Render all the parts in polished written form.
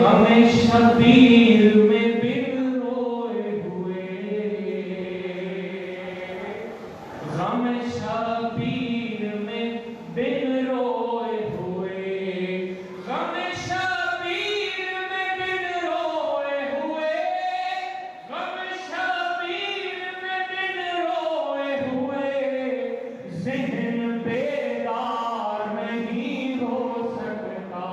غم شبیر میں بن روئے ہوئے، غم شبیر میں بن روئے ہوئے، غم شبیر میں بن روئے ہوئے، غم شبیر میں بن روئے ہوئے، ذہن بیدار نہیں ہو سکتا،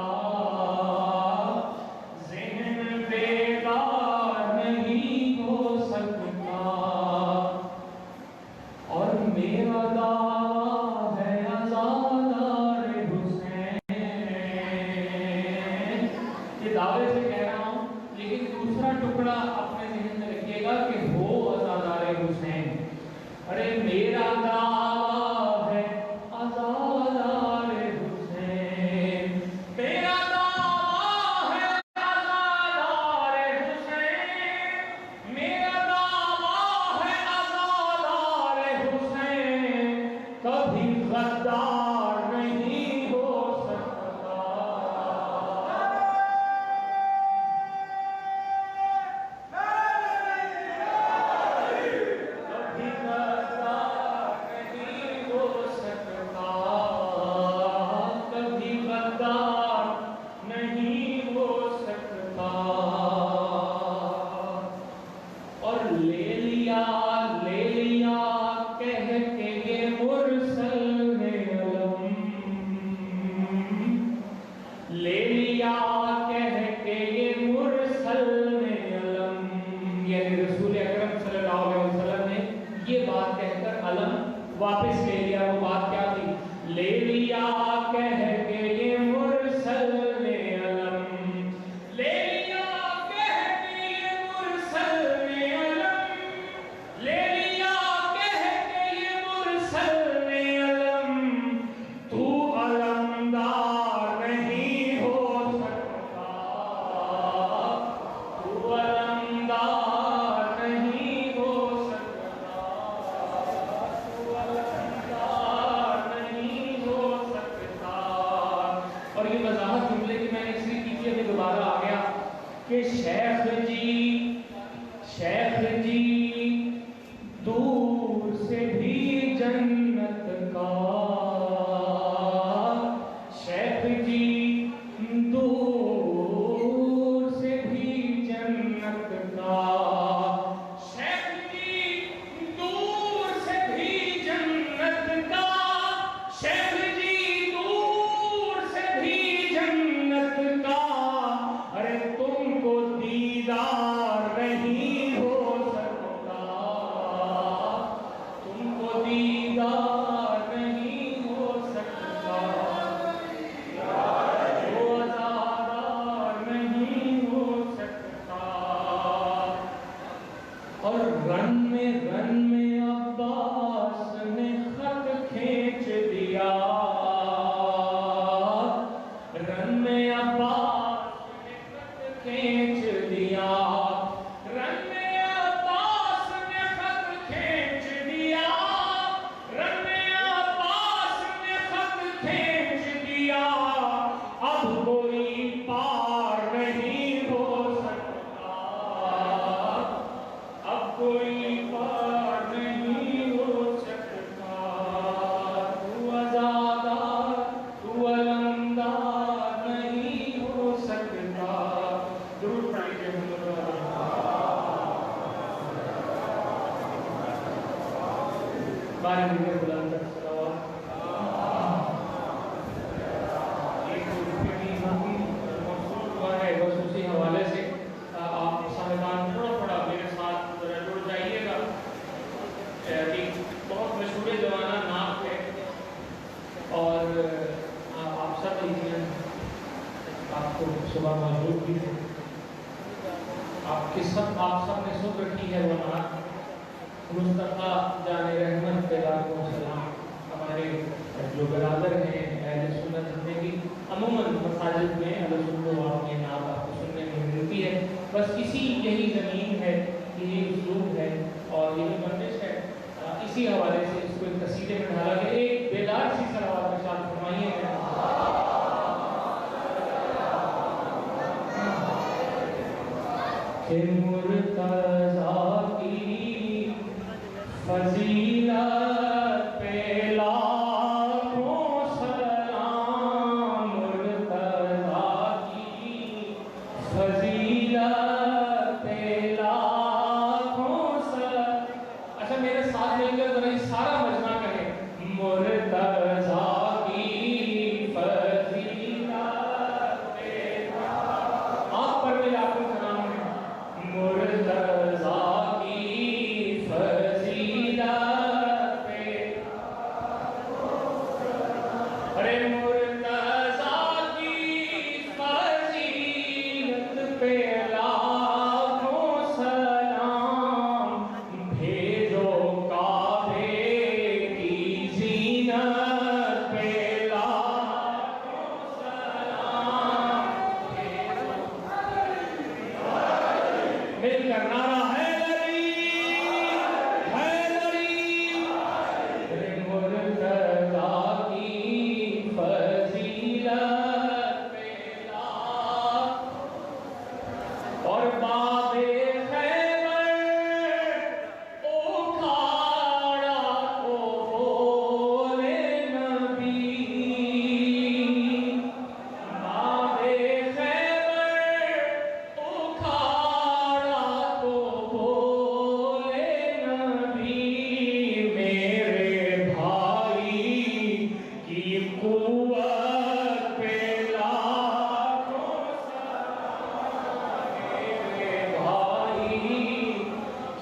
ذہن بیدار نہیں ہو سکتا، اور میرا دعویٰ ہے عزادار حسین، یہ دعوے سے کہہ رہا ہوں، لیکن دوسرا ٹکڑا اپنے ذہن میں رکھیے گا کہ ہو عزادار حسین، ارے میرا دعویٰ ہے عزادار حسین، میرا دعویٰ ہے عزادار حسین، میرا دعویٰ ہے عزادار حسین، کبھی غدار نہیں ہو سکتا، کبھی غدار نہیں ہو سکتا، کبھی غدار نہیں ہو سکتا، اور لے لیا کہہ کے یہ مرسل نے علم، لے لیا کہہ کے یہ مرسل نے علم، یعنی رسول اکرم صلی اللہ علیہ وسلم نے یہ بات کہہ کر علم واپس لے لیا، وہ بات کیا تھی؟ لے لیا کہہ کے یہ مرسل نے علم، لے لیا کہہ کے یہ مرسل نے علم، لے لیا کہہ کے یہ مرسل نے علم، تو علمدار نہیں ہو سکتا، تو علمدار نہیں ہو سکتا، تو علمدار نہیں ہو سکتا، اور یہ وضاحت جملے کی میں نے اس لیے کی تھی، ابھی دوبارہ آ گیا کہ شیخ جی دور سے بھی جنت کا، شیخ جی دور سے بھی جنت کا، شیخ جی دور سے بھی جنت کا، شیخ جی دور سے بھی جنت کا، ارے تم کو دیدار نہیں ہو سکتا، تم کو دیدار نہیں ہو سکتا، وہ عزادار نہیں ہو سکتا، اور رن میں عباس نے خط کھینچ دیا، رن میں عباس نے خط کھینچ دیا، رن میں عباس نے خط کھینچ دیا، رن میں عباس نے خط کھینچ دیا، اب کوئی پار نہیں ہو سکتا، اب کوئی پار نہیں ہو سکتا، تو عزادار تو علمدار نہیں ہو سکتا، درود پڑھیے محمد بارے میں بلند تر صلوات، ایک موصول ہوا ہے خصوصی حوالے سے، آپ سامعین تھوڑا میرے ساتھ ذرا جڑ جائیے گا، کہ بہت مشہور زمانہ نعت ہے، اور آپ سب آپ کو صبح موجود بھی تھے، آپ سب نے سن رکھی ہے وہ نعت، مصطفیٰ جان رحمت علیہ السلام، ہمارے جو برادر ہیں اہل سنت زندگی عموماً مساجد میں اہل سنت و آپ نعت آپ کو سننے میں ملتی ہے، بس اسی یہی زمین ہے، یہی اسلوب ہے اور یہی بندش ہے، اسی حوالے سے اس کو ایک قصیدے میں ڈھالا گیا، ایک بیدار سی صلوات کے ساتھ فرمائیے کہ مرتضیٰ کی فضیلت پہ لاکھوں سلام، مرتضیٰ کی فضیلت پہ لاکھوں سلام۔ اچھا میرے ساتھ مل کر ذرا یہ سارا مجمع کہیں، مرتضیٰ کی فضیلت پہ لاکھوں، آپ پر میں لاکھوں سلام ہے، مرتضیٰ کی فضیلت پہ، ارے مرتضیٰ کی فضیلت پہ لاکھوں سلام، بھیجو کعبے کی زینت پہ لاکھوں سلام، مل کر نعرہ حیدری حیدری، مرتضیٰ کی فضیلت پہ لاکھوں، اور باب خیبر اکھاڑا تو بولے نبی، باب خیبر اکھاڑا تو بولے نبی، میرے بھائی کی قوت پہ لاکھوں سلام، میرے بھائی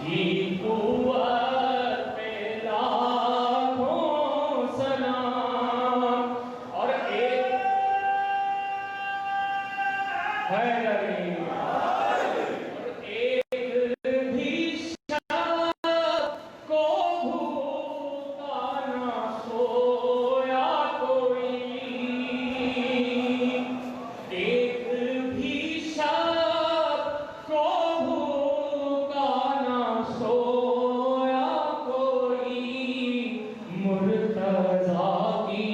کی قوت پہ لاکھوں سلام، اور ایک حیدری، ایک بھی شب کو بھوکا نہ سویا کوئی، ایک بھی شب کو بھوکا نہ سویا کوئی، مرتضیٰ کی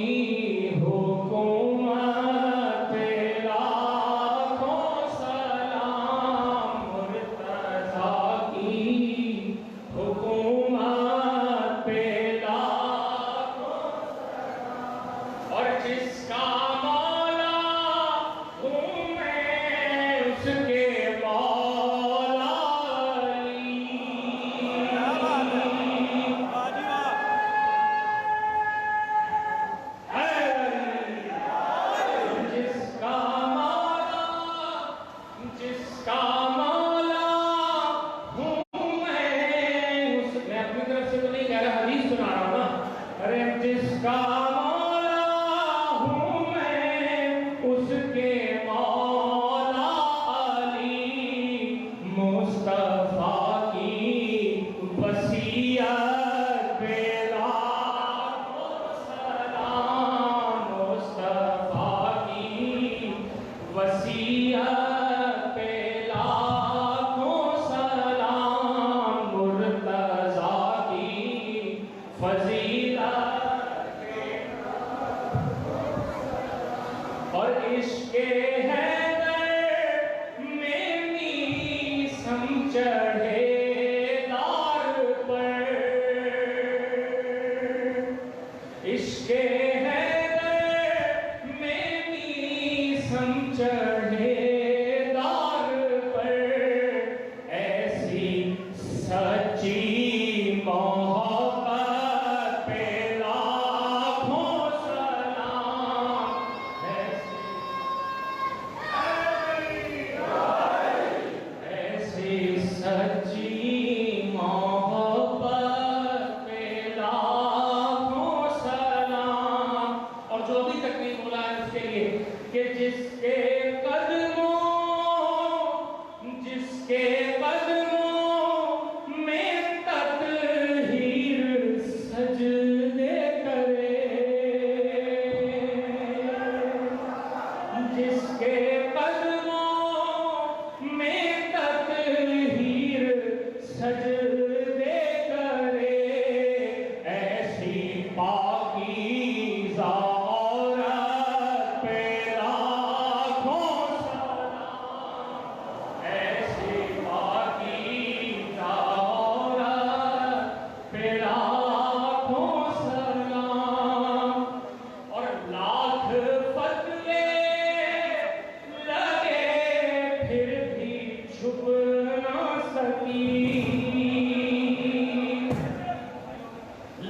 حکومت پہ لاکھوں سلام، مرتضیٰ کی حکومت پہ لاکھوں سلام، اور جس کا مولا ہوں میں اس کے مولا علی، جس کا مولا ہوں میں اپنی طرف سے تو نہیں کہہ رہا، حدیث سنا رہا ہوں نا، ارے جس کا مولا ہوں میں اس کے مولا علی، مصطفیٰ کی وصیت پہ لاکھوں سلام، مصطفیٰ کی وصیت پہ لاکھوں سلام، مرتضیٰ کی فضیلت پہ، اور عشق حیدر میں میسم چڑھے دار پر، عشق حیدر میں میسم چڑھے دار پر، ایسی سچی محبت پہ لاکھوں سلام، ایسی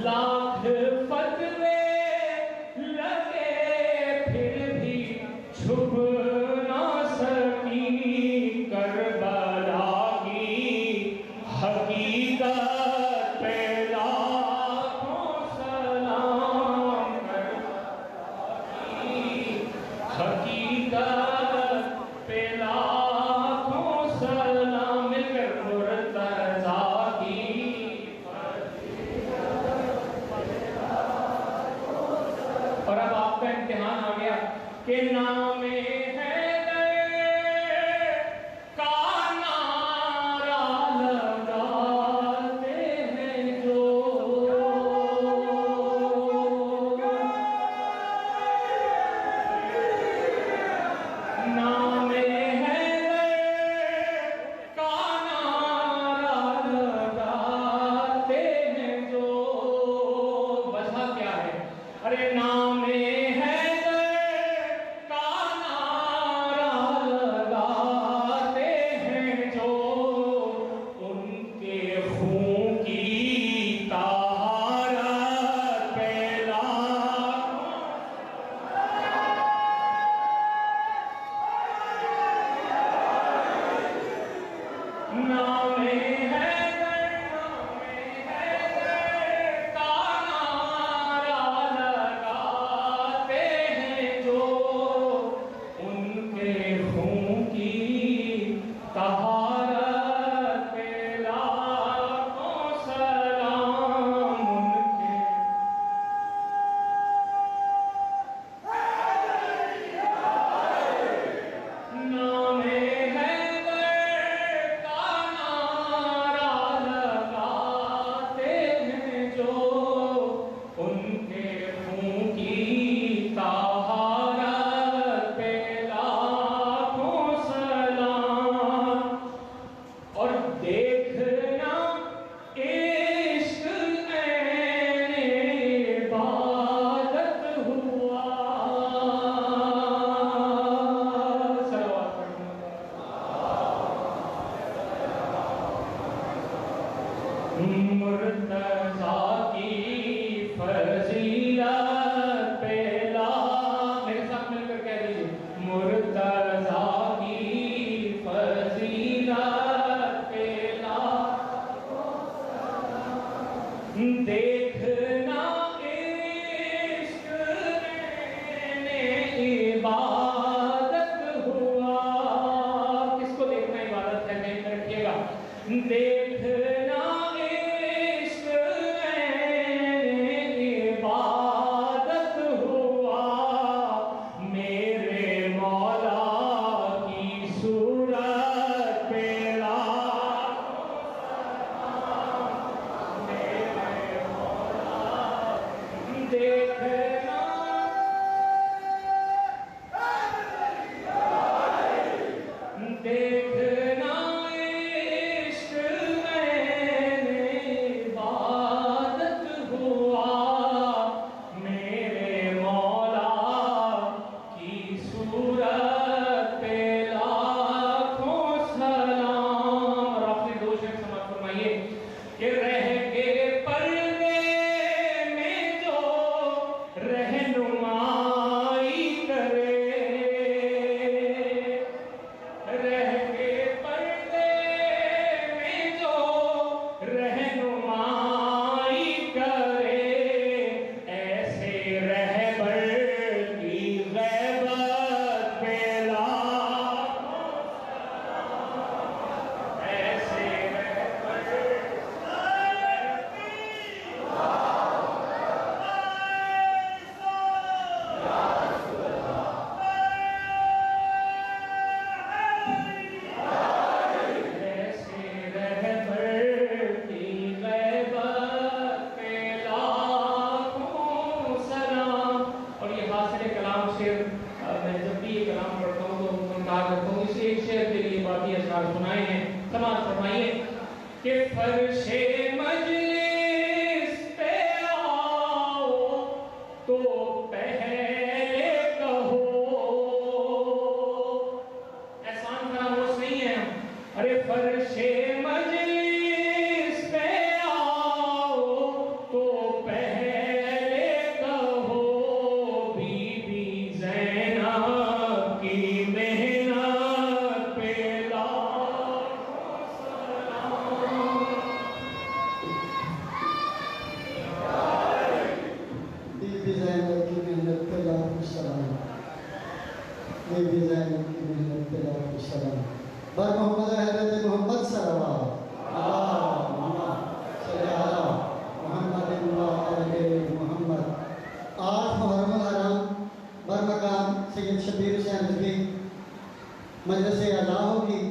لاکھ فتوے لگے پھر بھی چھپ نہ سکی کربلا کی حقیقت پہ لاکھوں سلام، کربلا کی حقیقت پہ لاکھوں سلام، مل کر مرتضیٰ کی۔ اور اب آپ کا امتحان آ گیا کہ نام حیدر کا نعرہ لگاتے ہیں جو، نام حیدر کا نعرہ لگاتے ہیں جو، وجہ کیا ہے؟ ارے نام حیدر کا نعرہ لگاتے ہیں جو، ان کے خون کی طہارت پہ لاکھوں، نام حیدر کا نعرہ لگاتے ہیں جو، ان کے خون کی طہارت پہ لاکھوں سلام، ان کے نام حیدر کا نعرہ لگاتے ہیں جو، ان کے خون کی طہارت پہ لاکھوں سلام، اور دیکھنا عشق عین عبادت ہوا، صلوات مرتضیٰ کی فضیلت پہ میرے ساتھ مل کر کہہ دیجیے، مرتضیٰ کی فضیلت پہ دیکھنا عشق عین عبادت ہوا، کس کو دیکھنا عبادت ہے؟ میں رکھیے گا، دیکھنا عشق عین عبادت ہوا، میرے مولا کی صورت پہ لاکھوں سلام، میرے مولا دیکھنا دیکھنا عشق عین عبادت ہوا، میرے مولا کی صورت پہ لاکھوں سلام۔ اور آخری دو شعر سماعت فرمائیے کہ رہ کے پردے میں جو رہنمائی کرے، رہ کے پردے میں جو رہنمائی کرے، ایسے رہبر کی غیبت پہ لاکھوں سلام، ایسے رہبر کی غیبت پہ لاکھوں سلام۔ اور یہ حاصل کلام شعر میں جب بھی یہ کلام پڑھتا ہوں تو منتہا کرتا ہوں، اسی ایک شعر کے لیے باقی اشعار سنائے ہیں، سماعت فرمائیے کہ فرش مجلس پہ آؤ تو پہلے کہو، احسان فراموش نہیں ہے ہم، ارے فرش مجلس پہ آؤ تو پہلے بی زینب کی ملت تلاوت السلام بر محمد حضرت محمد صلی اللہ محمد محمد 8 محرم الحرام بر مقام سید شبیر حسین رضوی مجلس اعلیٰ ہوگی.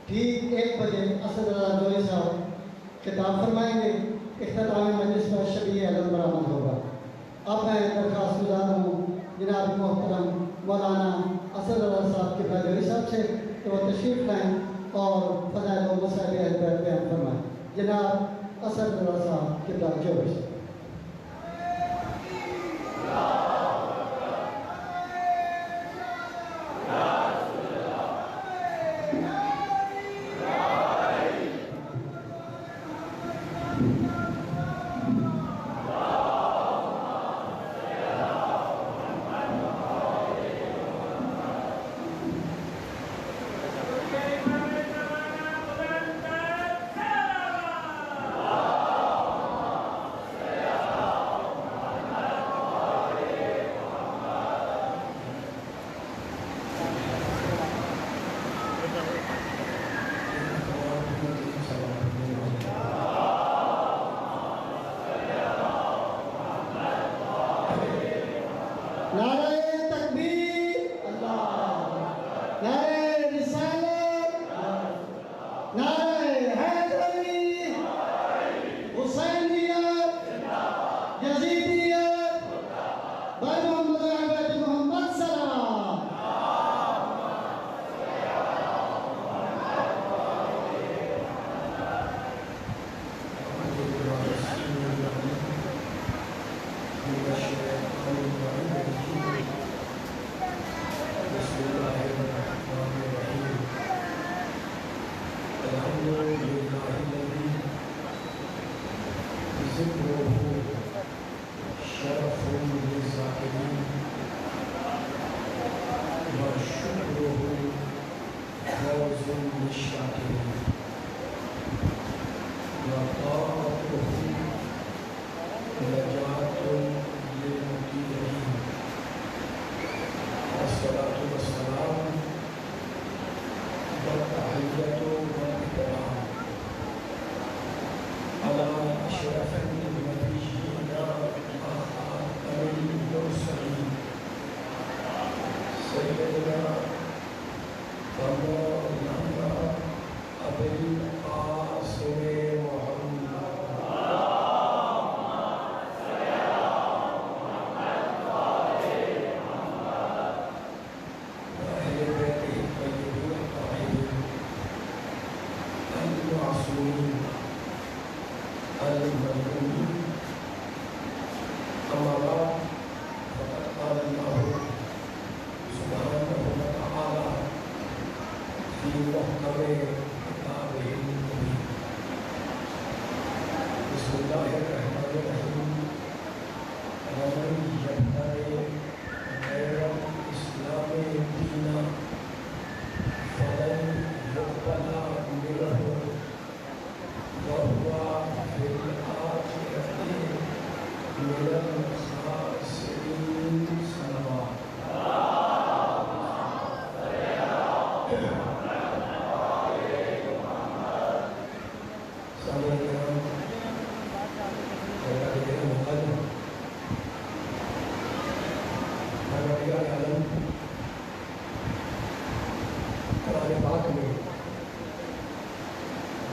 ٹھیک 1 بجے اسد اللہ جوہری صاحب خطاب فرمائیں گے. اختتام مجلس پر شبیہ علم برآمد ہوگا. اب میں درخواست گزار ہوں جناب محترم مولانا اسد اللہ صاحب کے جوہری صاحب سے کہ وہ تشریف لائیں اور فضائل و مسائل اہل بیت بیان فرمائیں. جناب اسد اللہ صاحب کے جوہری صاحب.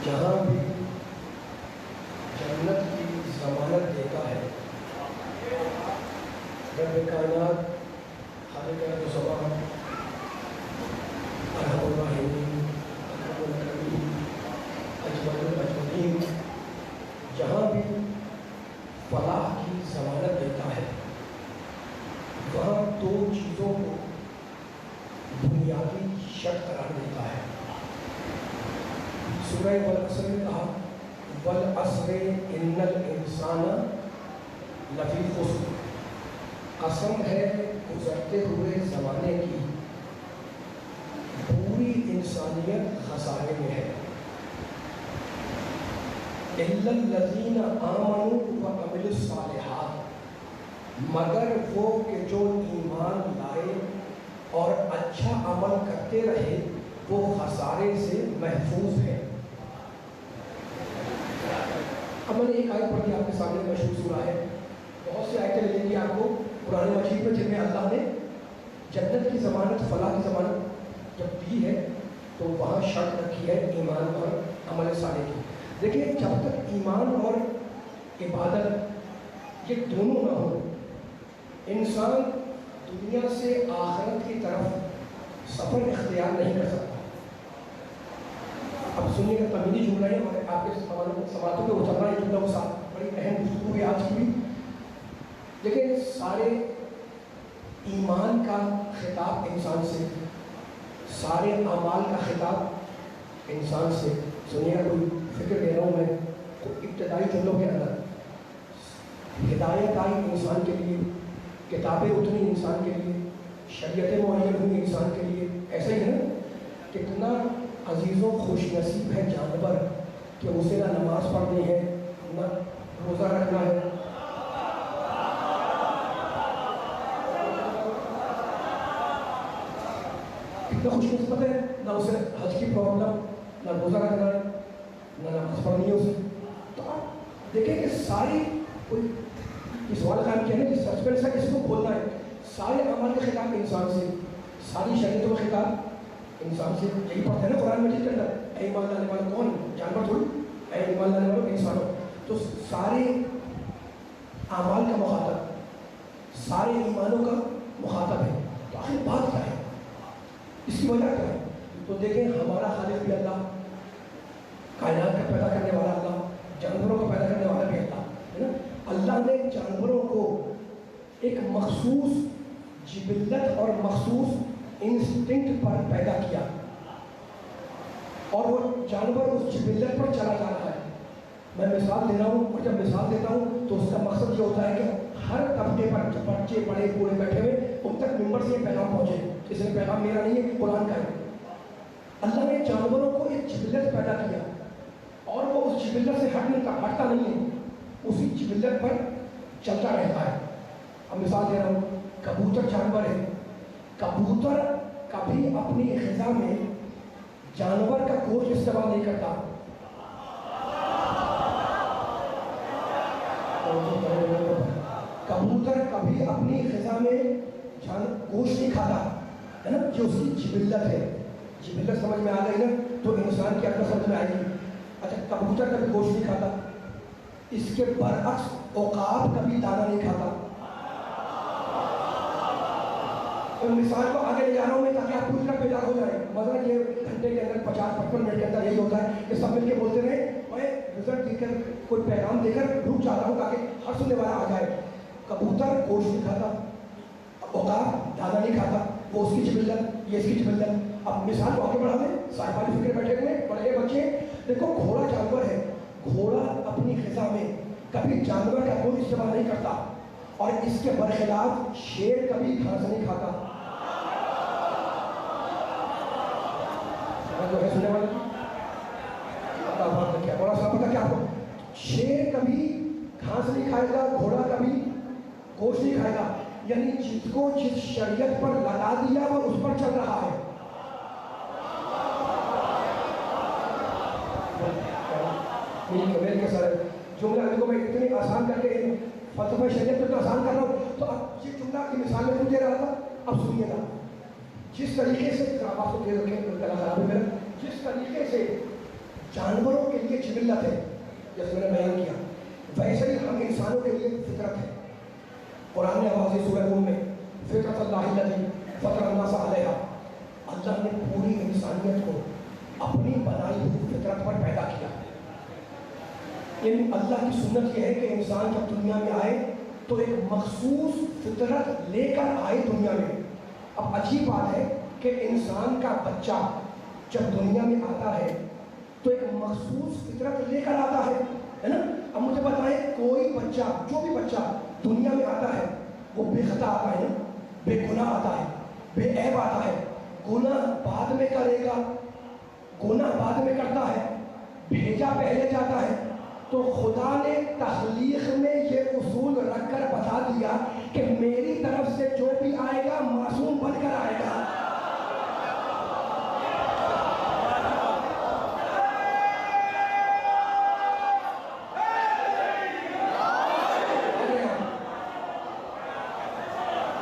جہاں بھی جنت کی ضمانت دیتا ہے رب کائنات خالق زبان ارحم الراحمین اکرم الاکرمین اجود الاجودین جہاں بھی فلاح کی ضمانت دیتا ہے وہاں 2 چیزوں کو بنیادی شرط قرار دیتا ہے. سورہ والعصر میں کہا والعصر ان الانسان لفی خسر، قسم ہے گزرتے ہوئے زمانے کی پوری انسانیت خسارے میں ہے. الا الذین آمنوا وعملوا الصالحات، مگر وہ کہ جو ایمان لائے اور اچھا عمل کرتے رہے وہ خسارے سے محفوظ ہے۔ اب میں نے ایک آیت پڑھی آپ کے سامنے، مشہور سورہ ہے، بہت سی آیتیں ملیں گی آپ کو قرآن مجید میں جن میں اللہ نے جنت کی ضمانت، فلاح کی ضمانت جب دی ہے تو وہاں شرط رکھی ہے ایمان اور عمل صالح کی۔ دیکھیے جب تک ایمان اور عبادت یہ دونوں نہ ہو، انسان دنیا سے آخرت کی طرف سفر اختیار نہیں کر سکتا۔ اب سنیے گا تمیزی جملہ ہے اور آپ کے سوالوں پہ اترنا ہے جملوں کے ساتھ، بڑی اہم گفتگو ہے آج کی بھی۔ دیکھیں سارے ایمان کا خطاب انسان سے، سارے اعمال کا خطاب انسان سے۔ سنیے گا، کوئی فکر دے رہا ہوں میں، تو ابتدائی جملوں کے اندر ہدایت آئی انسان کے لیے، کتابیں اتری انسان کے لیے، شریعتیں معین ہوئی انسان کے لیے، ایسا ہی ہے نا؟ کتنا عزیز و خوش نصیب ہے جانور کہ اسے نہ نماز پڑھنی ہے نہ روزہ رکھنا ہے، کتنا خوش نصیب ہے، نہ اسے حج کی پرابلم، نہ روزہ رکھنا ہے، نہ نماز پڑھنی ہے اسے۔ تو آپ دیکھیں کہ ساری کوئی یہ سوال قائم کیا ہے کہ سسپینس ہے کس کو کھولنا ہے، سارے اعمال کے خطاب انسان سے، ساری شریعتوں کا خطاب انسان سے۔ یہی پڑھتے ہیں نا قرآن مجید کے اندر، اے ایمان لانے والے کون؟ جانور تھوڑی، اے ایمان لانے والوں انسانوں۔ تو سارے اعمال کا مخاطب، سارے ایمانوں کا مخاطب ہے۔ تو آخر بات کیا ہے، اس کی وجہ کیا ہے؟ تو دیکھیں ہمارا خالق بھی اللہ، کائنات کا پیدا کرنے والا اللہ، جانوروں کا پیدا کرنے والا بھی اللہ ہے نا۔ اللہ نے جانوروں کو ایک مخصوص جبلت اور مخصوص انسٹنکٹ پر پیدا کیا، اور وہ جانور اس جبلت پر چلا جا رہا ہے۔ میں مثال دے رہا ہوں، اور جب مثال دیتا ہوں تو اس کا مقصد یہ ہوتا ہے کہ ہر طبقے پر بچے بڑے بوڑھے بیٹھے ہوئے ان تک ممبر سے یہ پیغام پہنچے، اس لیے پیغام میرا نہیں ہے، قرآن کا ہے۔ اللہ نے جانوروں کو ایک جبلت پیدا کیا اور وہ اس جبلت سے ہٹتا نہیں ہے، اسی جبلت پر چلتا رہتا ہے۔ اب مثال دے رہا ہوں، کبوتر جانور ہے، کبوتر کبھی اپنی غذا میں جانور کا گوشت استعمال نہیں کرتا۔ کبوتر کبھی اپنی غذا میں گوشت نہیں کھاتا ہے نا، یہ اس کی جبلت ہے۔ جبلت سمجھ میں آ گئی نا، تو انسان کی عقل سمجھ میں آئے گی۔ اچھا کبوتر کبھی گوشت نہیں کھاتا، اس کے برعکس عقاب کبھی دانا نہیں کھاتا۔ مثال کو آگے لے جا رہا ہوں میں تاکہ آپ پوری طرح بیدار ہو جائیں۔ مثلا یہ گھنٹے کے اندر 50-55 منٹ کے اندر یہی ہوتا ہے کہ سب مل کے بولتے رہے، میں رزلٹ دے کر کوئی پیغام دے کر رک جاتا ہوں تاکہ ہر سننے والا آ جائے۔ کبوتر گوشت نہیں کھاتا، عقاب دانا نہیں کھاتا، وہ اس کی جبلت، یہ اس کی جبلت۔ اب مثال کو آگے بڑھا دیں، صاحب والی فکر بیٹھے ہوئے بڑے بچے، دیکھو گھوڑا جانور ہے، گھوڑا اپنی غذا میں کبھی جانور کا کوئی استعمال نہیں کرتا، اور اس کے برخلاف شیر کبھی گھاس نہیں کھاتا۔ جو ہے سننے والے کیا بڑا صاحب کا کیا ہو، شیر کبھی گھاس نہیں کھائے گا، گھوڑا کبھی گوشت نہیں کھائے گا، یعنی جس کو جس شریعت پر لگا دیا وہ اس پر چل رہا ہے۔ جملہ کو میں اتنی آسان کر کے فلسفہ شریعت اتنا آسان کر رہا ہوں، تو اب یہ جملہ کی مثال میں مجھے رہا تھا، اب سنیے گا جس طریقے سے آپ کو دے رکھیں، جس طریقے سے جانوروں کے لیے جبلت ہے جیسے میں نے بیان کیا، ویسے ہی ہم انسانوں کے لیے فطرت ہے۔ قرآن نے واضح سورہ نور میں فطرت اللہ الذی فطر الناس علیہا، اللہ نے پوری انسانیت کو اپنی بنائی ہوئی فطرت پر پیدا کیا۔ یعنی اللہ کی سنت یہ ہے کہ انسان جب دنیا میں آئے تو ایک مخصوص فطرت لے کر آئے دنیا میں۔ اب عجیب بات ہے کہ انسان کا بچہ جب دنیا میں آتا ہے تو ایک مخصوص فطرت لے کر آتا ہے نا۔ اب مجھے بتائیں کوئی بچہ، جو بھی بچہ دنیا میں آتا ہے وہ بے خطا آتا ہے نا، بے گناہ آتا ہے، بے عیب آتا ہے، گناہ بعد میں کرے گا، گناہ بعد میں کرتا ہے، بھیجا پہلے جاتا ہے۔ تو خدا نے تخلیق میں یہ اصول رکھ کر بتا دیا کہ میری طرف سے جو بھی آئے گا معصوم بن کر آئے گا۔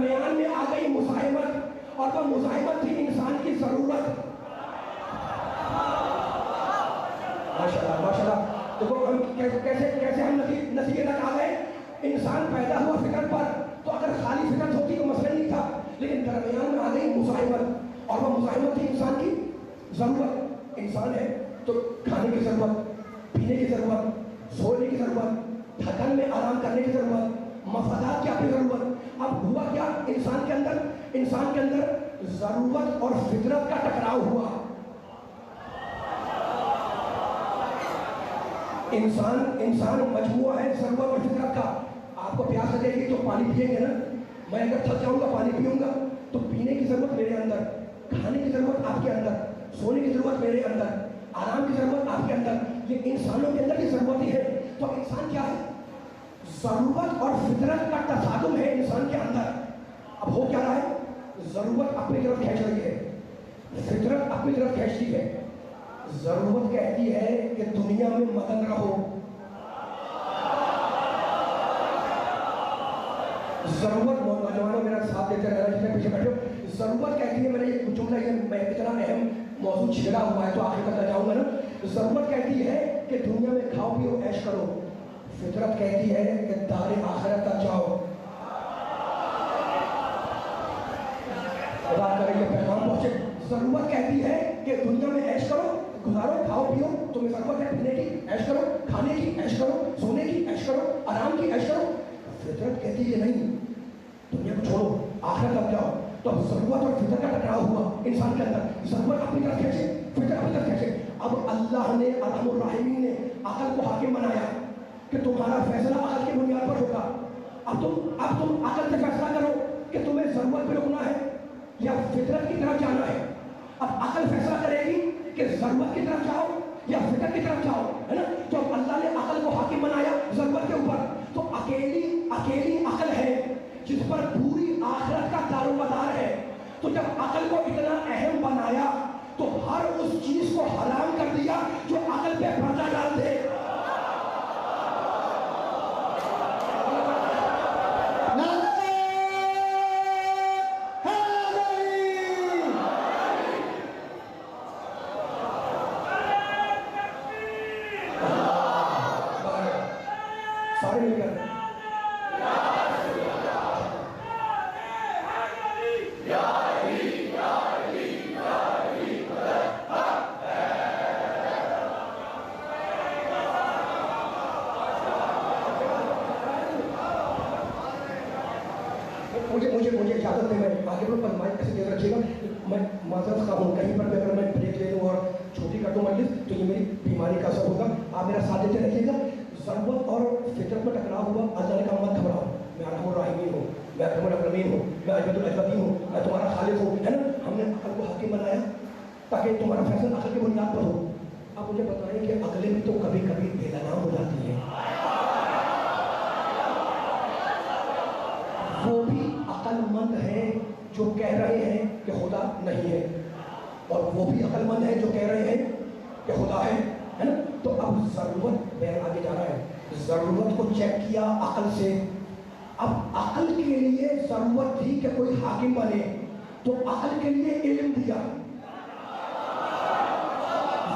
درمیان میں آ گئی مزاحمت، اور وہ مزاحمت تھی انسان کی ضرورت۔ ماشاءاللہ ماشاءاللہ، دیکھو ہم کیسے ہم نتیجے تک آ گئے۔ انسان پیدا ہوا فطرت پر، تو اگر خالی فطرت ہوتی تو مسئلہ نہیں تھا، لیکن درمیان میں آ گئی مزاحمت، اور وہ مزاحمت تھی انسان کی ضرورت۔ انسان ہے تو کھانے کی ضرورت، پینے کی ضرورت، سونے کی ضرورت، تھکن میں آرام کرنے کی ضرورت، مفادات کی اپنی ضرورت۔ اب ہوا کیا، انسان کے اندر ضرورت اور فطرت کا ٹکراؤ ہوا۔ انسان مجموعہ ہے ضرورت اور فطرت کا۔ آپ کو پیاس لگے گی تو پانی پیئیں گے نا، میں اگر تھک جاؤں گا پانی پیوں گا، تو پینے کی ضرورت میرے اندر، کھانے کی ضرورت آپ کے اندر، سونے کی ضرورت میرے اندر، آرام کی ضرورت آپ کے اندر، یہ انسانوں کے اندر کی ضرورت ہی ہے۔ تو انسان کیا ہے، ضرورت اور فطرت کا تصادم ہے انسان کے اندر۔ اب ہو کیا رہا ہے، ضرورت اپنی طرف کھینچ رہی ہے، فطرت اپنی طرف کھینچتی ہے۔ ضرورت کہتی ہے کہ دنیا میں مگن رہو، ضرورت، نوجوانوں میرا ساتھ دیتے رہنا جتنے پیچھے بیٹھے ہو، ضرورت کہتی ہے، میں نے یہ جملہ یہ میں اتنا اہم موضوع چھیڑا ہوا ہے تو آخر تک جاؤں گا نا۔ ضرورت کہتی ہے کہ دنیا میں کھاؤ پیو عیش کرو، فطرت کہتی ہے کہ دار آخرت تک جاؤ۔ خدا کرے یہ پیغام پہنچے۔ ضرورت کہتی ہے کہ دنیا میں عیش کرو، گزارو، کھاؤ پیو، تمہیں ضرورت ہے پینے کی عیش کرو، کھانے کی عیش کرو، سونے کی عیش کرو، آرام کی عیش کرو۔ فطرت کہتی ہے نہیں، دنیا کو چھوڑو، آخرت تک جاؤ۔ تو ضرورت اور فطرت کا ٹکراؤ ہوا انسان کے اندر، ضرورت اپنی طرف کھینچے، فطرت اپنی طرف کھینچے۔ اب اللہ نے ارحم الراحمین نے عقل کو حاکم بنایا کہ تمہارا فیصلہ عقل کی بنیاد پر ہوگا۔ اب تم عقل سے فیصلہ کرو کہ تمہیں ضرورت پہ رکنا ہے یا فطرت کی طرف جانا ہے۔ اب عقل فیصلہ کرے گی کہ ضرورت کی طرف جاؤ یا فطرت کی طرف جاؤ، ہے نا۔ تو اب اللہ نے عقل کو حاکم بنایا ضرورت کے اوپر، تو اکیلی عقل ہے جس پر پوری آخرت کا دار و مدار ہے۔ تو جب عقل کو اتنا اہم بنایا تو ہر اس چیز کو حرام کر دیا جو عقل پہ پردہ ڈال دے۔ سارے مل کر مجھے اجازت دیں، میں آگے بڑھوں پر مائک ایسے دیکھ رکھیے گا، میں معذرت خواہ ہوں، کہیں پر بھی اگر میں بریک لے لوں اور چھوٹی کر دوں مجلس تو یہ میری بیماری کا اثر ہوگا، آپ میرا ساتھ دیتے رہیے گا۔ ضرورت اور فطرت میں ٹکراؤ ہوا، اللہ نے کہا مت گھبراؤ، میں ارحم الراحمین ہوں، میں اکرم الاکرمین ہوں، میں اجود الاجودین ہوں، میں تمہارا خالق ہوں، ہے نا۔ ہم نے عقل کو حاکم بنایا تاکہ تمہارا فیصلہ عقل کی بنیاد پر ہو۔ اب مجھے بتائیں کہ عقلیں بھی تو کبھی کبھی بے لگام ہو جاتی ہیں، وہ بھی عقل مند ہیں جو کہہ رہے ہیں کہ خدا نہیں ہے، اور وہ بھی عقل مند ہیں جو کہہ رہے ہیں کہ خدا ہے نا۔ تو اب ضرورت بیان آگے جا رہا ہے، ضرورت کو چیک کیا عقل سے۔ اب عقل کے لیے ضرورت تھی کہ کوئی حاکم بنے، تو عقل کے لیے علم دیا۔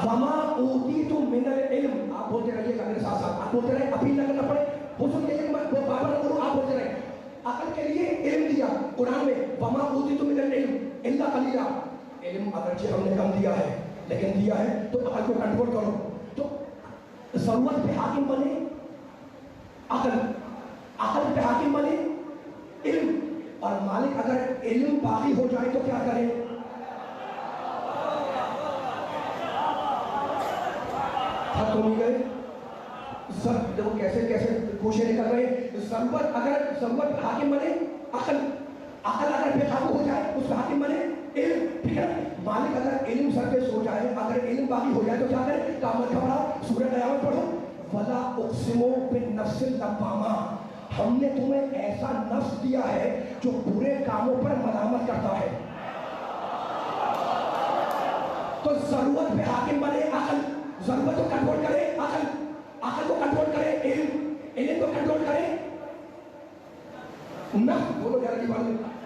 وما اوتیتم من العلم، آپ بولتے رہیے گا میرے ساتھ ساتھ، آپ بولتے رہے، ابھی نہ کرنا پڑے، حضور کے علم وہ بابا نہ کرو، آپ بولتے رہے۔ عقل کے لیے علم دیا قرآن میں، وما اوتیتم من العلم الا قلیلا، علم اگرچہ ہم نے کم دیا ہے لیکن دیا ہے تو عقل کو کنٹرول کرو۔ تو ضرورت پہ حاکم بنے عقل پہ حاکم بنے علم، اور مالک اگر علم باقی ہو جائے تو کیا کرے، تھک تو نہیں گئے، دیکھو کیسے کوششیں نکل رہے ہیں۔ ضرورت اگر ضرورت حاکم بنے عقل اگر بے قابو ہو جائے اس پہ حاکم بنے علم، ٹھیک ہے۔ مالک اگر علم سر پہ سو جائے، اگر علم باقی ہو جائے تو کیا کرے، کامت گھبراؤ، سورہ قیامت پڑھو، ولا اقسم بالنفس اللوامہ، ہم نے تمہیں ایسا نفس دیا ہے جو برے کاموں پر ملامت کرتا ہے۔ تو ضرورت پہ حاکم بنے عقل، ضرورت کو کنٹرول کرے عقل کو کنٹرول کرے علم کو کنٹرول کرے نفس، بولو یار کی بات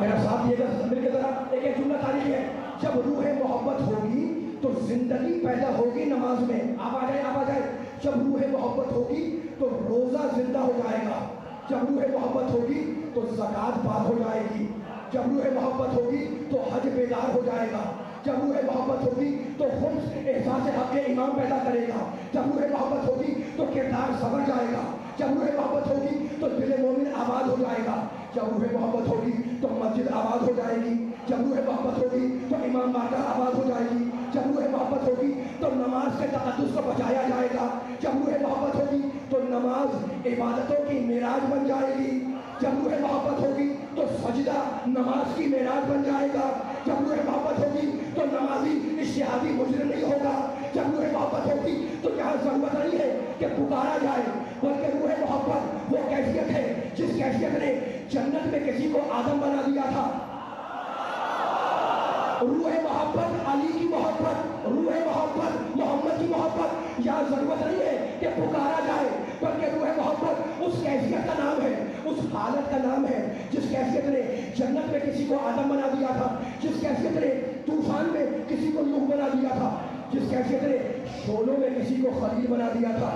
میرا ساتھ دیے گا مل کے ذرا، ایک جملہ تاریخی ہے، جب روح محبت ہوگی تو زندگی پیدا ہوگی نماز میں. آپ آ جائیں، آپ آ جائیں. جب روح محبت ہوگی تو روزہ زندہ ہو جائے گا. جب روح محبت ہوگی تو زکوٰۃ بات ہو جائے گی. جب روح محبت ہوگی تو حج بیدار ہو جائے گا. جب روح محبت ہوگی تو خود احساس حق امام پیدا کرے گا. جب روح محبت ہوگی تو کردار سنور جائے گا. جب روح محبت ہوگی تو دل مومن آباد ہو جائے گا. جب روح محبت ہوگی تو مسجد آباد ہو جائے گی. جب روح محبت ہوگی تو امام بارگاہ آباد ہو جائے گی. جب روح محبت ہوگی تو نماز سے تقدس کو بچایا جائے گا. جب روح محبت ہوگی تو نماز عبادتوں کی معراج بن جائے گی. جب روح محبت ہوگی تو سجدہ نماز کی معراج بن جائے گا. جب روح محبت ہوگی تو نمازی اشتہادی مجرم نہیں ہوگا. جب روح محبت ہوگی تو یہاں ضرورت نہیں ہے کہ پکارا جائے، بلکہ روح محبت وہ کیفیت ہے جس کیفیت نے جنت میں کسی کو آدم بنا دیا تھا. روح محبت، علی کی محبت، روح محبت، محمد کی محبت. یہاں ضرورت نہیں ہے کہ پکارا جائے، بلکہ روح محبت اس کیفیت کا نام ہے، اس حالت کا نام ہے جس کیفیت نے جنت میں کسی کو آدم بنا دیا تھا، جس کیفیت نے طوفان میں کسی کو نوح بنا دیا تھا، جس کیفیت نے شولوں میں کسی کو خلیل بنا دیا تھا،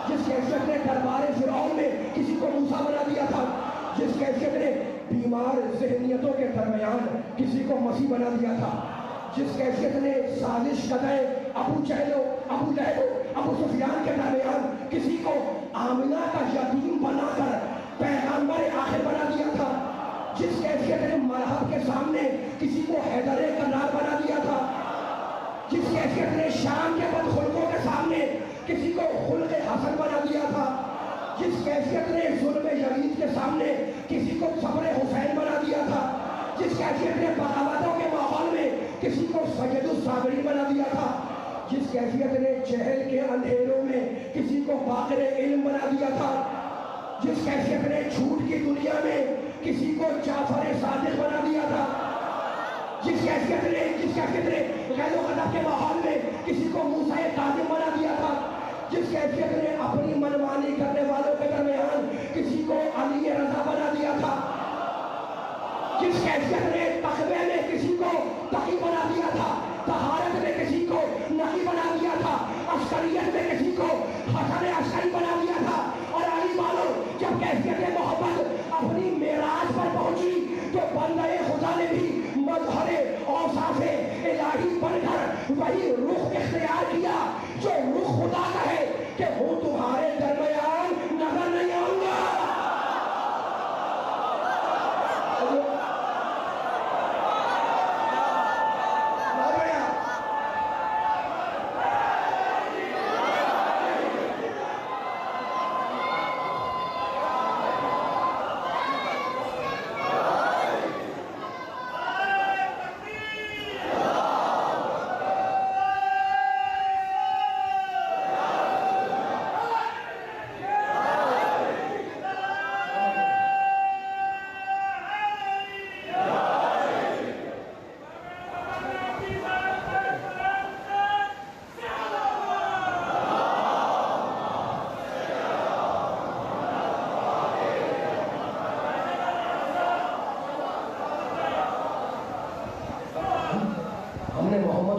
جس کیفیت نے دربار فرعون میں کسی کو موسیٰ بنا دیا تھا، جس کیفیت نے بیمار ذہنیتوں کے درمیان کسی کو مسیح بنا دیا تھا، جس کیفیت نے سازش کدے ابو جہل و ابو لہب و ابو سفیان کے درمیان کسی کو آمنہ کا یتیم بنا کر پیغمبر آخر بنا دیا تھا، جس کیفیت نے مرحب کے سامنے کسی کو حیدر کرار بنا دیا تھا، جس کیفیت نے شام کے بدخلقوں کے سامنے کسی کو خلق حسن بنا دیا تھا، جس کیفیت نے ظلم یزید کے سامنے کسی کو صبر حسین بنا دیا تھا، جس کیفیت نے بغاوتوں کے ماحول میں کسی کو سید الصابرین بنا دیا تھا، جس کیفیت نے جہل کے اندھیروں میں کسی کو باقر علم بنا دیا تھا، جس کیفیت نے جھوٹ کی دنیا میں کسی کو جعفر صادق بنا دیا تھا، جس کیفیت نے غیر و غضب کے ماحول میں کسی کو موسیٰ کاظم بنا دیا تھا، جس کیفیت نے اپنی منمانی کرنے والوں کے درمیان کسی کو علی رضا بنا دیا تھا، جس کیفیت نے تقوی میں کسی کو تقی بنا دیا تھا، طہارت میں کسی کو نقی بنا دیا تھا، عسکریت میں کسی کو حسن عسکری بنا دیا تھا. اور علی والوں جب کیفیت محبت اپنی معراج پر پہنچی تو بندے خدا نے بھی مظہر اوصاف الہی بن کر وہی رخ اختیار کیا جو رخ خدا کا ہے کہ ہوں تمہارے درمیان نظر نہیں آؤں گا.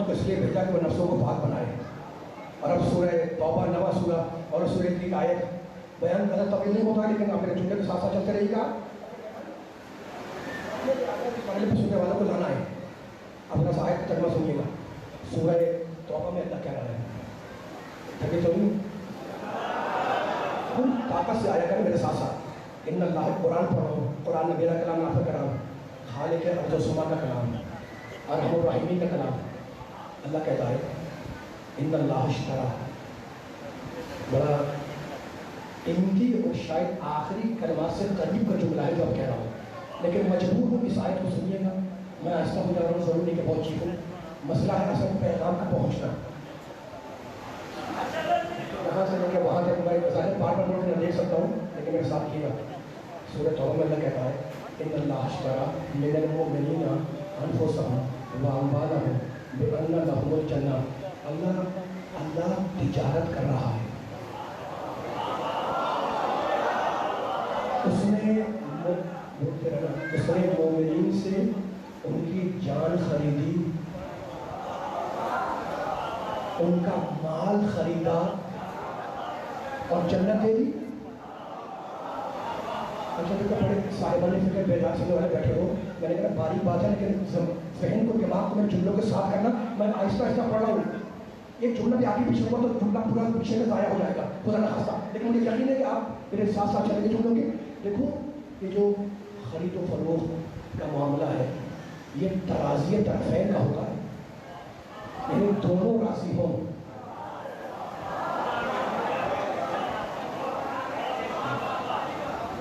اس لیے بھیجا کہ وہ نفسوں کو پاک بنائے. اور اب سورہ توبہ نواں سورہ اور سورہ کی آیت بیان غلط طویل نہیں ہوتا، لیکن آپ میرے جملے کے ساتھ ساتھ چلتے رہیے گا. پہلے بھی سننے والوں کو لانا ہے. اب میرا آیت کا ترجمہ سنیے گا. سورہ توبہ میں اللہ کہہ رہا ہے، تھکے تو نہیں، تم طاقت سے آیا کریں میرے ساتھ ساتھ. ان اللہ قرآن پڑھو، قرآن میں میرا کلام نافذ کلام، خالق ارض و سما کا کلام، ارحم الراحمین کا کلام. اللہ کہتا ہے ان اللہ اشترا، بڑا قیمتی اور شاید آخری کلمات سے قریب کا جملہ ہے جو اب کہہ رہا ہوں، لیکن مجبور ہوں اس آیت کو سنیے گا. میں آہستہ ہو جا رہا ہوں، ضروری نہیں کہ بہت چیخوں. مسئلہ ہے اصل پیغام کا پہنچنا. یہاں سے لے کے وہاں تک میں ظاہر بار بار نوٹ نہ دیکھ سکتا ہوں، لیکن میرے ساتھ کیے گا. سورہ توبہ میں اللہ کہتا ہے ان اللہ اشترا من المؤمنین انفسهم واموالهم بأن لهم الجنہ. اللہ تجارت کر رہا ہے. اس نے بولتے رہنا، اس نے مومنین سے ان کی جان خریدی، ان کا مال خریدا اور جنت دے دی۔ اچھا دیکھو بڑے صاحبان فکر بیدار سننے والے بیٹھے ہو، میں نے کہا باریک بات ہے لیکن ذہن کو دماغ کو میں جملوں کے ساتھ کرنا، میں آہستہ آہستہ پڑھ رہا ہوں، ایک جملہ بھی آگے پیچھے ہوا تو جملہ پورا پیچھے میں ضائع ہو جائے گا، خدا نہ خواستہ، لیکن مجھے یقین ہے کہ آپ میرے ساتھ ساتھ چلیں گے جملوں کے۔ دیکھو یہ جو خرید و فروخت کا معاملہ ہے یہ ترازی طرفین کا ہوتا ہے، یعنی دونوں راضی ہوں۔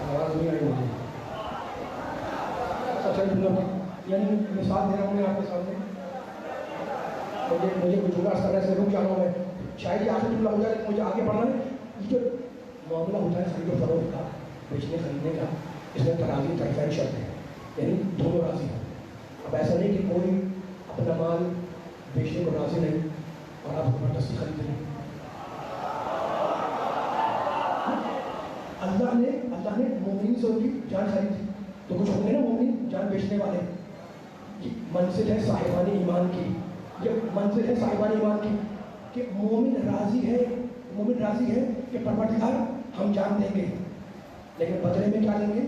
آواز نہیں آئی مجھے، یعنی مثال دے رہا ہوں میں آپ کے سامنے، مجھے کچھ جملہ کرنے سے رک جا رہا ہوں میں، شاید یہ آخر جملہ ہو جائے مجھے آگے بڑھنا ہے۔ یہ جو معاملہ ہوتا ہے خرید و فروخت کا، بیچنے خریدنے کا، اس میں ترازی طرفین شرط ہے، یعنی دونوں راضی ہیں۔ اب ایسا نہیں کہ کوئی اپنا مال بیچنے کو راضی نہیں اور آپ زبردستی خرید رہے ہیں۔ اللہ نے مومنین سے ان کی جان خریدی، تو کچھ ہوتے ہیں نا مومن جان بیچنے والے، یہ منزل ہے صاحبان ایمان کی، یہ منزل ہے صاحبان ایمان کی کہ مومن راضی ہے کہ پروردگار ہم جان دیں گے لیکن بدلے میں کیا لیں گے؟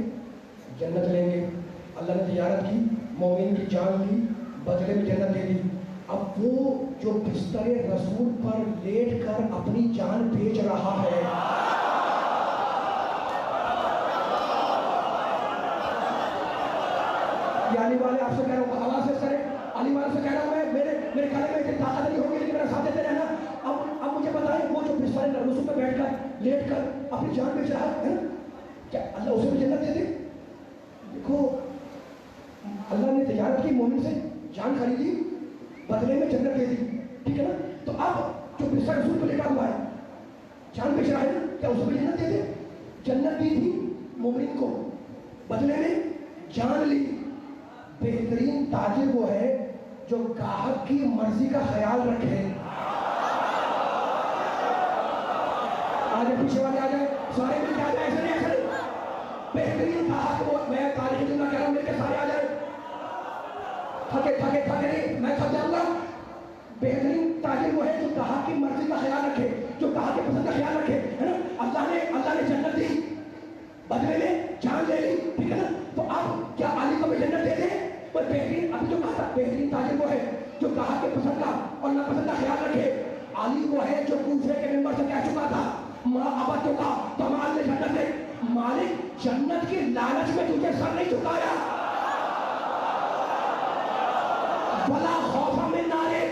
جنت لیں گے۔ اللہ نے تجارت کی، مومن کی جان لی، بدلے میں جنت دے دی۔ اب وہ جو بستر رسول پر لیٹ کر اپنی جان بیچ رہا ہے، یہ علی والے آپ سے کہہ رہا ہوں، آواز سے کریں، علی والے سے کہہ رہا ہوں میں، میرے کھانے میں اتنی طاقت نہیں ہوگی لیکن میرا ساتھ دیتے رہنا۔ اب مجھے بتائیں وہ جو بستر رسول پہ بیٹھ کر لیٹ کر اپنی جان بیچ رہا ہے نا، کیا اللہ اسے بھی جنت دے دے؟ دیکھو اللہ نے تجارت کی، مومن سے جان خریدی، بدلے میں جنت دے دی، ٹھیک ہے نا؟ تو اب جو بستر رسول پہ لیٹا ہوا ہے جان بیچ رہا ہے نا، کیا اسے بھی جنت دے دے؟ جنت دی تھی مومن کو، بدلے میں جان لی۔ بہترین تاجر وہ ہے جو گاہک کی مرضی کا خیال رکھے۔ آج پیچھے والے آ جائے، سارے مل کے آ جائے، ایسے نہیں۔ بہترین گاہک وہ، میں تاریخ دن کہہ رہا ہوں، مل کے سارے آ جائے، تھکے نہیں، میں تھک جاؤں گا۔ بہترین تاجر وہ ہے جو گاہک کی مرضی کا خیال رکھے، جو گاہک کی پسند کا خیال رکھے، ہے نا؟ اللہ نے جنت دی، بدلے میں جان لے لی، ٹھیک ہے نا؟ تو اب کیا علی کو بھی جنت دے دے؟ وہ بہترین، ابھی جو کہا تھا بہترین تاجر وہ ہے جو گاہک کے پسند کا اور ناپسند کا خیال رکھے۔ علی وہ ہے جو کوفے کے منبر سے کہہ چکا تھا ماں ابا چکا تو مال نے جنت دے، مالک جنت کی لالچ میں تجھے سر نہیں جھکایا، بلا خوف من نارے،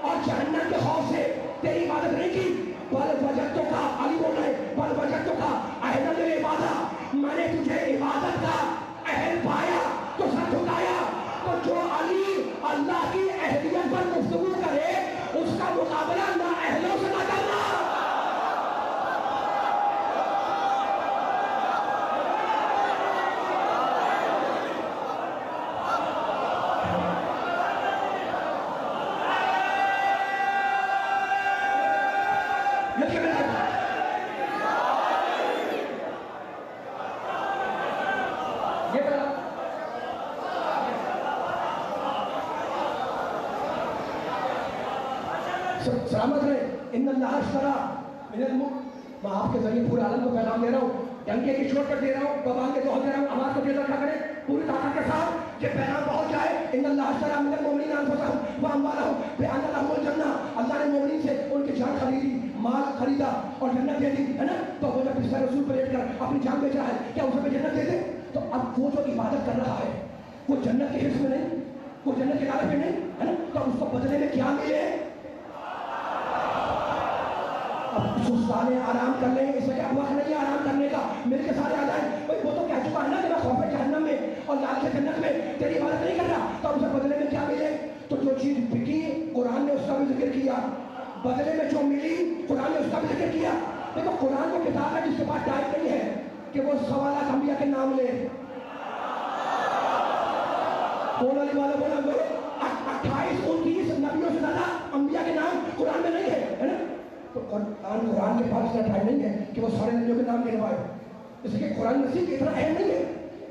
اور جہنم کے خوف سے تیری عبادت نہیں کی، بل وجدتو کا، علی بول رہے بل وجدتو کا اہل العبادہ، میں نے تجھے عبادت کا اہل پایا تو سر جھکایا۔ تو جو علی اللہ کی اہلیت پر گفتگو کرے اس کا مقابلہ نہ اہلوں سے نہ کرنا۔ سلامت رہے، ان اللہ اشترا من المؤمنین، میں آپ کے ذریعے پورے عالم کو پیغام دے رہا ہوں، ڈنکے کی چوٹ پر دے رہا ہوں، ببان کے دوہر دے رہا ہوں، آواز کو تیز رکھا کریں پوری طاقت کے ساتھ، یہ پیغام پہنچ جائے۔ ان اللہ اشترا من المؤمنین انفسهم واموالهم بان لهم الجنہ، اللہ نے مومنین سے ان کی جان خریدی، مال خریدا اور جنت دے دی، ہے نا؟ تو وہ جب بستر رسول پر لیٹ کر اپنی جان بیچ رہا ہے، کیا اسے بھی جنت دے دے؟ تو اب وہ جو عبادت کر رہا ہے وہ جنت کے حص میں نہیں، وہ جنت کے لالچ میں نہیں، ہے نا؟ تو اس کو بدلے میں کیا ملے؟ سستانے آرام کر لیں، اس وقت وقت نہیں آرام کرنے کا، مل کے سارے آ جائیں۔ وہ تو کہہ چکا ہے نا کہ میں خوف جہنم میں اور لالچ جنت میں تیری عبادت نہیں کر رہا، تو اسے بدلے میں کیا ملے؟ تو جو چیز بکی قرآن نے اس کا بھی ذکر کیا، بدلے میں جو ملی قرآن نے اس کا بھی ذکر کیا۔ دیکھو قرآن وہ کتاب ہے جس کے پاس ٹائم نہیں ہے کہ وہ سوالات انبیاء کے نام لے، بولا علی والا بولا 28-29 نبیوں سے زیادہ انبیاء کے نام قرآن میں نہیں ہے نا؟ تو قرآن کے پاس اتنا ٹائم نہیں ہے کہ وہ سارے نبیوں کے نام گنوائے، اس لیے قرآن مسیح کی اتنا اہم نہیں ہے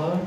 8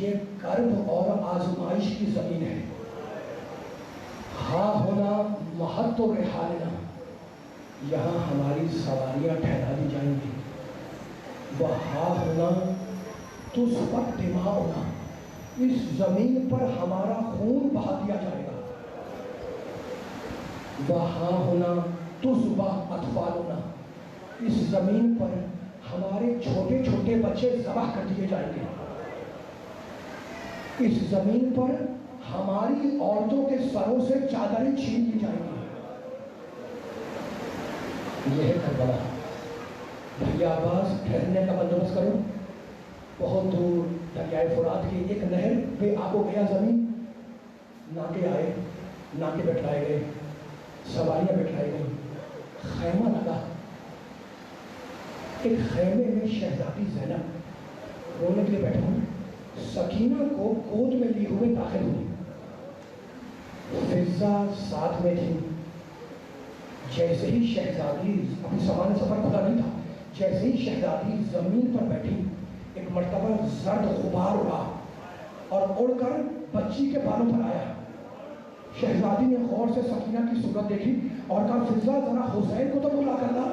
یہ کرب اور آزمائش کی زمین ہے. ہاں ہونا محت و رحالنا، یہاں ہماری سواریاں ٹھہرا دی جائیں گی. وہاں ہونا تو صبح دماغ ہونا، اس زمین پر ہمارا خون بہا دیا جائے گا. وہاں ہونا تو صبح اطفال ہونا، اس زمین پر ہمارے چھوٹے چھوٹے بچے ذبح کر دیے جائیں گے. اس زمین پر ہماری عورتوں کے سروں سے چادریں چھین لی جائیں گی. یہ ہے کربلا. بھیا عباس ٹھہرنے کا بندوبست کرو. بہت دور دریائے فرات کی ایک نہر بے آب و گیا زمین. ناکے آئے، ناکے بٹھائے گئے، سواریاں بٹھائی گئی، خیمہ لگا. ایک خیمے میں شہزادی زینب رونے کے لیے بیٹھے ہوئے، سکینہ کو گود میں لیے ہوئے داخل ہوئی. فضہ ساتھ میں تھی. جیسے ہی شہزادی، ابھی سامان سفر کھلا نہیں تھا، جیسے ہی شہزادی زمین پر بیٹھی، ایک مرتبہ زرد غبار اڑا اور اڑ کر بچی کے بالوں پر آیا. شہزادی نے غور سے سکینہ کی صورت دیکھی اور کہا فضہ ذرا حسین کو تو بلا کر لا.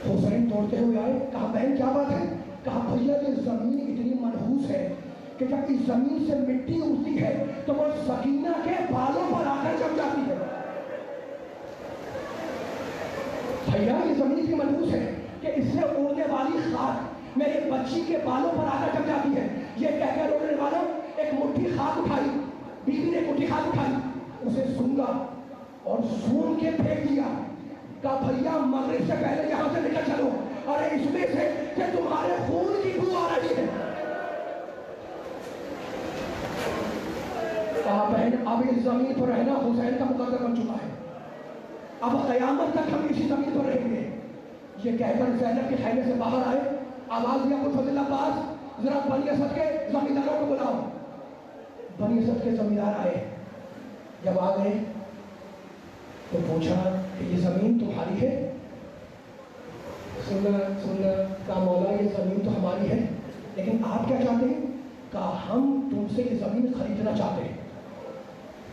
حسین توڑتے ہوئے آئے. کہا بہن کیا بات ہے؟ کہا بھیا یہ زمین اتنی منحوس ہے کہ جب اس زمین سے مٹی اڑتی ہے تو وہ سکینہ کے بالوں پر آ کر جم جاتی ہے. بھیا یہ زمین اتنی منحوس ہے کہ اس سے اڑنے والی خاک میرے بچی کے بالوں پر آ کر جم جاتی ہے. یہ کہہ کر اڑنے والوں ایک مٹھی خاک اٹھائی. بیوی نے مٹھی خاک اٹھائی، اسے سونگا اور سون کے پھینک دیا. کہا بھیا مغرب سے پہلے یہاں سے نکل چلو، اور اس میں سے کہ تمہارے خون کی بو آ رہی ہے. کہا بہن اب اس زمین پر رہنا حسین کا مقدر بن چکا ہے، اب قیامت تک ہم اسی زمین پر رہیں گے. یہ کہہ کر زینب کے خیمے سے باہر آئے. آواز دیا ابو فضل عباس ذرا بنی اسد کے زمینداروں کو بلاؤ. بنی اسد کے زمیندار آئے. جب آ گئے تو پوچھا کہ یہ زمین تمہاری ہے؟ سننا کہا مولا یہ زمین تو ہماری ہے، لیکن آپ کیا چاہتے ہیں؟ کہا ہم تم سے یہ زمین خریدنا چاہتے ہیں.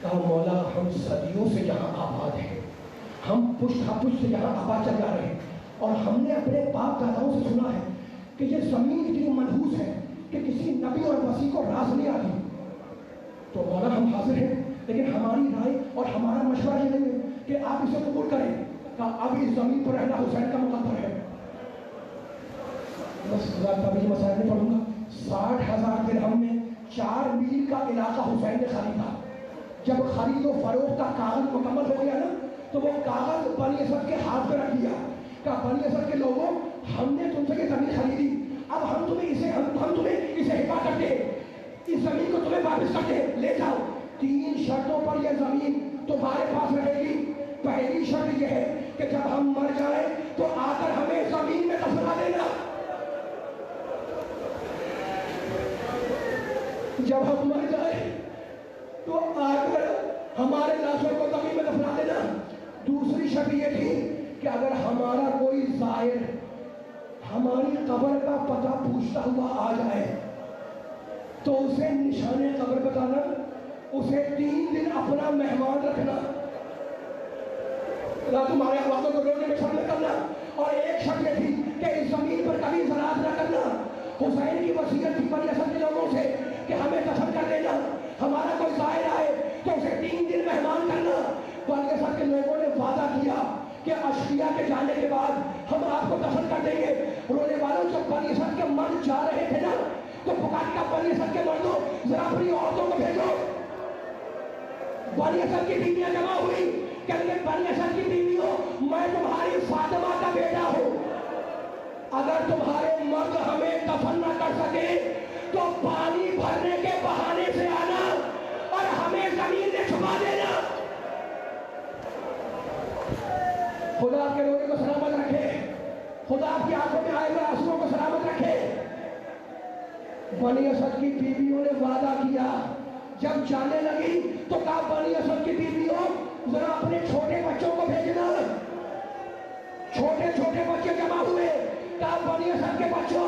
کہا مولا ہم صدیوں سے یہاں آباد ہیں، ہم پشت پشت سے یہاں آباد چل جا رہے ہیں، اور ہم نے اپنے باپ داداؤں سے سنا ہے کہ یہ زمین اتنی منحوس ہے کہ کسی نبی اور وسیع کو راس نہیں آتی. تو مولا ہم حاضر ہیں، لیکن ہماری رائے اور ہمارا مشورہ یہ نہیں ہے کہ آپ اسے قبول کریں. کہا اب اس زمین پر رہنا حسین کا مقدر ہے. بس طبی مسائل نہیں پڑھوں گا. 60,000 درہم میں 4 میل کا علاقہ حسین نے خریدا. جب خرید و فروخت کا کاغذ مکمل ہو گیا نا تو وہ کاغذ بنی اسد کے ہاتھ پہ رکھ دیا. کہا بنی اسد کے لوگوں ہم نے تم سے یہ زمین خریدی، اب ہم تمہیں اسے حفا کرتے ہیں، اس زمین کو تمہیں واپس کرتے ہیں، لے جاؤ. 3 شرطوں پر یہ زمین تمہارے پاس رہے گی. پہلی شرط یہ ہے کہ جب ہم مر جائیں تو آ کر ہمیں زمین میں دفنا دینا. جب ہم مر جائیں تو آ کر ہمارے لاشوں کو زمین میں دفنا دینا. دوسری شرط یہ تھی کہ اگر ہمارا کوئی زائر ہماری قبر کا پتہ پوچھتا ہوا آ جائے تو اسے نشانے قبر بتانا، اسے 3 دن اپنا مہمان رکھنا، تمہارے آوازوں کو رونے میں شامل کرنا. اور ایک شرط یہ تھی کہ اس زمین پر کبھی زراعت نہ کرنا. حسین کی وصیت تھی بنی اسد کے لوگوں سے کہ ہمیں دفن کر دینا، ہمارا کوئی زائر آئے تو اسے 3 دن مہمان کرنا. بنی اسد کے لوگوں نے وعدہ کیا کہ اشقیاء کے جانے کے بعد ہم آپ کو دفن کر دیں گے. رونے والوں جب بنی اسد کے مرد جا رہے تھے نا تو پکار کا بنی اسد کے مردوں ذرا اپنی عورتوں کو بھیجو. بنی اسد کی بیویاں جمع ہوئی کہ بنی اسد کی بیویوں میں تمہاری فاطمہ کا بیٹا ہوں، اگر تمہارے مرد ہمیں دفن نہ کر سکے تو پانی بھرنے کے بہانے سے آنا اور ہمیں زمین میں چھپا دینا. خدا آپ کے رونے کو سلامت رکھے، خدا آپ کی آنکھوں میں آئے ہوئے آنسوؤں کو سلامت رکھے. بنی اسد کی بیویوں نے وعدہ کیا. جب جانے لگی تو کہا بنی اسد کی بیویوں ذرا اپنے چھوٹے بچوں کو بھیجنا. چھوٹے چھوٹے بچے جمع ہوئے. کہا بنی اسد کے بچوں